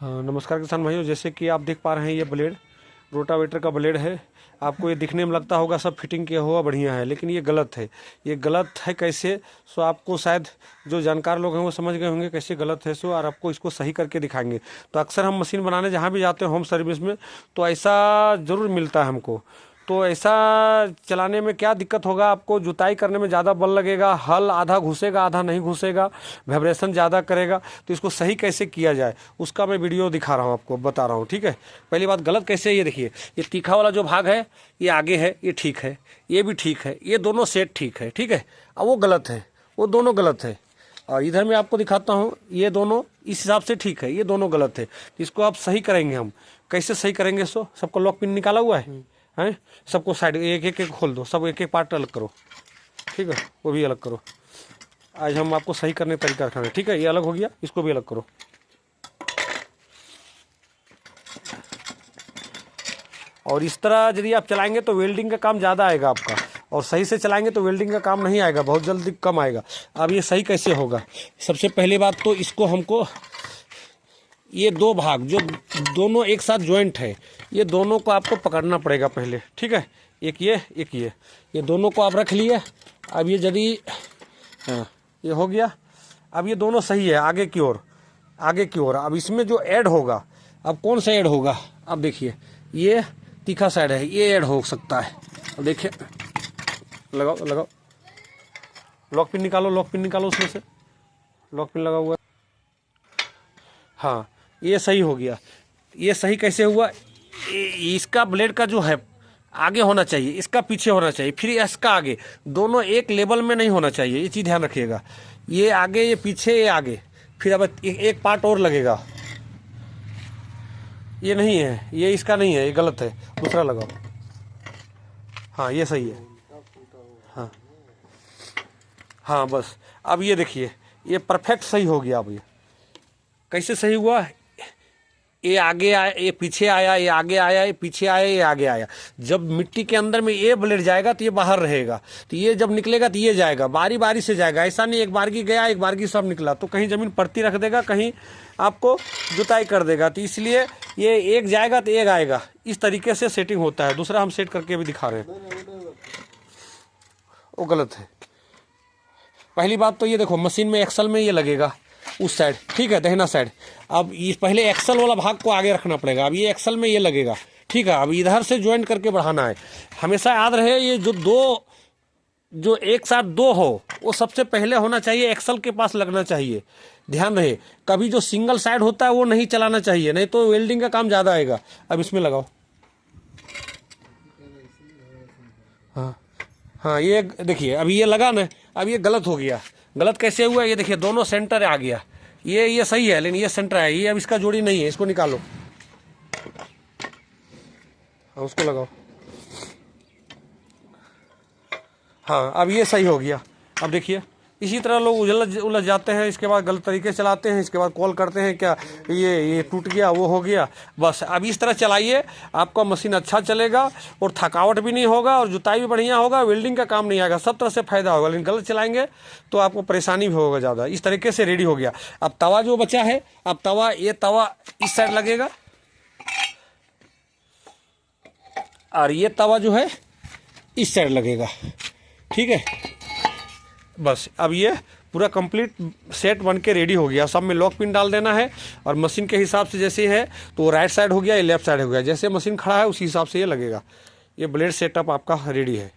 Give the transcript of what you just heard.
हाँ, नमस्कार किसान भाइयों। जैसे कि आप देख पा रहे हैं ये ब्लेड रोटावेटर का ब्लेड है। आपको ये दिखने में लगता होगा सब फिटिंग किया हुआ बढ़िया है, लेकिन ये गलत है। ये गलत है कैसे, सो आपको शायद जो जानकार लोग हैं वो समझ गए होंगे कैसे गलत है सो, और आपको इसको सही करके दिखाएंगे। तो अक्सर हम मशीन बनाने जहाँ भी जाते हैं होम सर्विस में, तो ऐसा ज़रूर मिलता है हमको। तो ऐसा चलाने में क्या दिक्कत होगा, आपको जुताई करने में ज़्यादा बल लगेगा, हल आधा घुसेगा आधा नहीं घुसेगा, वाइब्रेशन ज़्यादा करेगा। तो इसको सही कैसे किया जाए उसका मैं वीडियो दिखा रहा हूँ, आपको बता रहा हूँ। ठीक है, पहली बात गलत कैसे, ये देखिए ये तीखा वाला जो भाग है ये आगे है, ये ठीक है, ये भी ठीक है, ये दोनों सेट ठीक है। ठीक है, अब वो गलत है, वो दोनों गलत है। और इधर मैं आपको दिखाता हूँ, ये दोनों इस हिसाब से ठीक है, ये दोनों गलत है। इसको आप सही करेंगे, हम कैसे सही करेंगे सो, सबको लॉक पिन निकाला हुआ है हैं, सबको साइड एक एक खोल दो, सब एक एक पार्ट अलग करो। ठीक है, वो भी अलग करो। आज हम आपको सही करने का तरीका दिखाएंगे। ठीक है, ये अलग हो गया, इसको भी अलग करो। और इस तरह यदि आप चलाएंगे तो वेल्डिंग का काम ज़्यादा आएगा आपका, और सही से चलाएंगे तो वेल्डिंग का काम नहीं आएगा, बहुत जल्दी कम आएगा। अब ये सही कैसे होगा, सबसे पहली बात तो इसको हमको ये दो भाग जो दोनों एक साथ ज्वाइंट है, ये दोनों को आपको पकड़ना पड़ेगा पहले। ठीक है, एक ये दोनों को आप रख लिए। अब ये यदि ये हो गया, अब ये दोनों सही है आगे की ओर, आगे की ओर। अब इसमें जो ऐड होगा, अब कौन सा ऐड होगा, अब देखिए ये तीखा साइड है, ये ऐड हो सकता है। अब देखिए, लगाओ लगाओ, लॉक पिन निकालो, लॉक पिन निकालो उसमें से, लॉक पिन लगा हुआ है। हाँ, ये सही हो गया। ये सही कैसे हुआ, इसका ब्लेड का जो है आगे होना चाहिए, इसका पीछे होना चाहिए, फिर इसका आगे, दोनों एक लेवल में नहीं होना चाहिए, ये चीज़ ध्यान रखिएगा। ये आगे, ये पीछे, ये आगे, फिर अब एक पार्ट और लगेगा। ये नहीं है, ये इसका नहीं है, ये गलत है, दूसरा लगाओ। हाँ, ये सही है। हाँ हाँ, बस अब ये देखिए, ये परफेक्ट सही हो गया। अब ये कैसे सही हुआ, ये आगे आया, ये पीछे आया, ये आगे आया, ये पीछे आया, ये आगे आया। जब मिट्टी के अंदर में ये ब्लेड जाएगा तो ये बाहर रहेगा, तो ये जब निकलेगा तो ये जाएगा, बारी बारी से जाएगा। ऐसा नहीं एक बार की गया एक बार की सब निकला, तो कहीं ज़मीन पड़ती रख देगा, कहीं आपको जुताई कर देगा। तो इसलिए ये एक जाएगा तो एक आएगा, इस तरीके से सेटिंग होता है। दूसरा हम सेट करके भी दिखा रहे हैं, वो गलत है। पहली बात तो ये देखो, मशीन में एक्सल में ये लगेगा उस साइड, ठीक है, दहिना साइड। अब ये पहले एक्सल वाला भाग को आगे रखना पड़ेगा, अब ये एक्सल में ये लगेगा। ठीक है, अब इधर से ज्वाइंट करके बढ़ाना है। हमेशा याद रहे, ये जो एक साथ दो हो, वो सबसे पहले होना चाहिए, एक्सल के पास लगना चाहिए। ध्यान रहे, कभी जो सिंगल साइड होता है वो नहीं चलाना चाहिए, नहीं तो वेल्डिंग का काम ज़्यादा आएगा। अब इसमें लगाओ। हाँ हाँ, ये देखिए, अब ये लगा ना, अब ये गलत हो गया। गलत कैसे हुआ, ये देखिए दोनों सेंटर आ गया, ये सही है लेकिन ये सेंटर है, ये अब इसका जोड़ी नहीं है, इसको निकालो। हाँ, उसको लगाओ। हाँ, अब ये सही हो गया। अब देखिए, इसी तरह लोग उलझ जाते हैं, इसके बाद गलत तरीके से चलाते हैं, इसके बाद कॉल करते हैं क्या ये टूट गया, वो हो गया। बस अब इस तरह चलाइए, आपका मशीन अच्छा चलेगा और थकावट भी नहीं होगा और जुताई भी बढ़िया होगा, वेल्डिंग का काम नहीं आएगा, सब तरह से फायदा होगा। लेकिन गलत चलाएंगे तो आपको परेशानी भी होगा ज़्यादा। इस तरीके से रेडी हो गया। अब तवा जो बचा है, अब तवा, ये तवा इस साइड लगेगा और ये तवा जो है इस साइड लगेगा। ठीक है, बस अब ये पूरा कंप्लीट सेट बन के रेडी हो गया। सब में लॉक पिन डाल देना है, और मशीन के हिसाब से जैसे है तो राइट साइड हो गया, ये लेफ्ट साइड हो गया, जैसे मशीन खड़ा है उसी हिसाब से ये लगेगा। ये ब्लेड सेटअप आपका रेडी है।